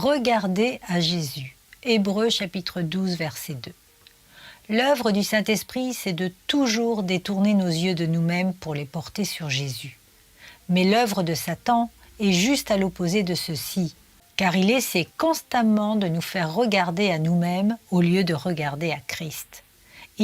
Regardez à Jésus. Hébreux chapitre 12, verset 2. L'œuvre du Saint-Esprit, c'est de toujours détourner nos yeux de nous-mêmes pour les porter sur Jésus. Mais l'œuvre de Satan est juste à l'opposé de ceci, car il essaie constamment de nous faire regarder à nous-mêmes au lieu de regarder à Christ.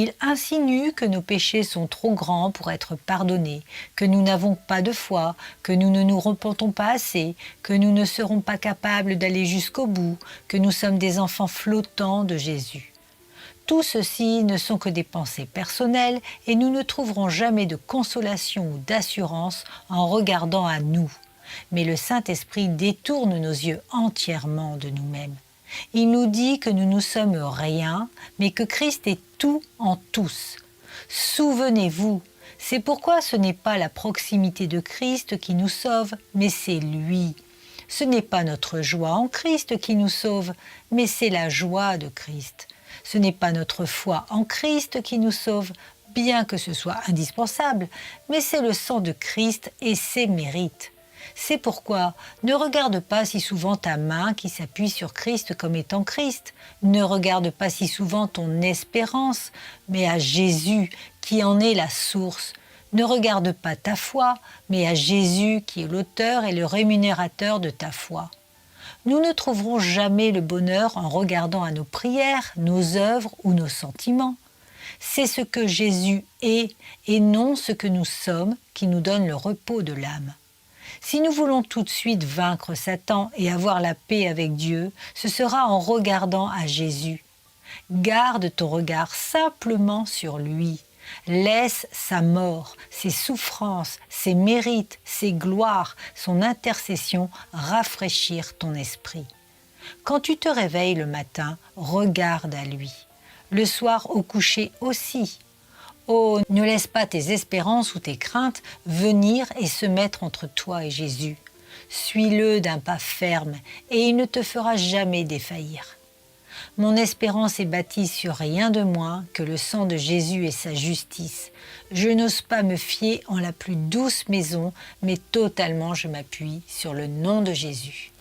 Il insinue que nos péchés sont trop grands pour être pardonnés, que nous n'avons pas de foi, que nous ne nous repentons pas assez, que nous ne serons pas capables d'aller jusqu'au bout, que nous sommes des enfants flottants de Jésus. Tout ceci ne sont que des pensées personnelles et nous ne trouverons jamais de consolation ou d'assurance en regardant à nous. Mais le Saint-Esprit détourne nos yeux entièrement de nous-mêmes. Il nous dit que nous ne sommes rien, mais que Christ est tout en tous. Souvenez-vous, c'est pourquoi ce n'est pas la proximité de Christ qui nous sauve, mais c'est lui. Ce n'est pas notre joie en Christ qui nous sauve, mais c'est la joie de Christ. Ce n'est pas notre foi en Christ qui nous sauve, bien que ce soit indispensable, mais c'est le sang de Christ et ses mérites. C'est pourquoi ne regarde pas si souvent ta main qui s'appuie sur Christ comme étant Christ. Ne regarde pas si souvent ton espérance, mais à Jésus qui en est la source. Ne regarde pas ta foi, mais à Jésus qui est l'auteur et le rémunérateur de ta foi. Nous ne trouverons jamais le bonheur en regardant à nos prières, nos œuvres ou nos sentiments. C'est ce que Jésus est et non ce que nous sommes qui nous donne le repos de l'âme. Si nous voulons tout de suite vaincre Satan et avoir la paix avec Dieu, ce sera en regardant à Jésus. Garde ton regard simplement sur lui. Laisse sa mort, ses souffrances, ses mérites, ses gloires, son intercession rafraîchir ton esprit. Quand tu te réveilles le matin, regarde à lui. Le soir au coucher aussi. Oh, ne laisse pas tes espérances ou tes craintes venir et se mettre entre toi et Jésus. Suis-le d'un pas ferme et il ne te fera jamais défaillir. Mon espérance est bâtie sur rien de moins que le sang de Jésus et sa justice. Je n'ose pas me fier en la plus douce maison, mais totalement je m'appuie sur le nom de Jésus.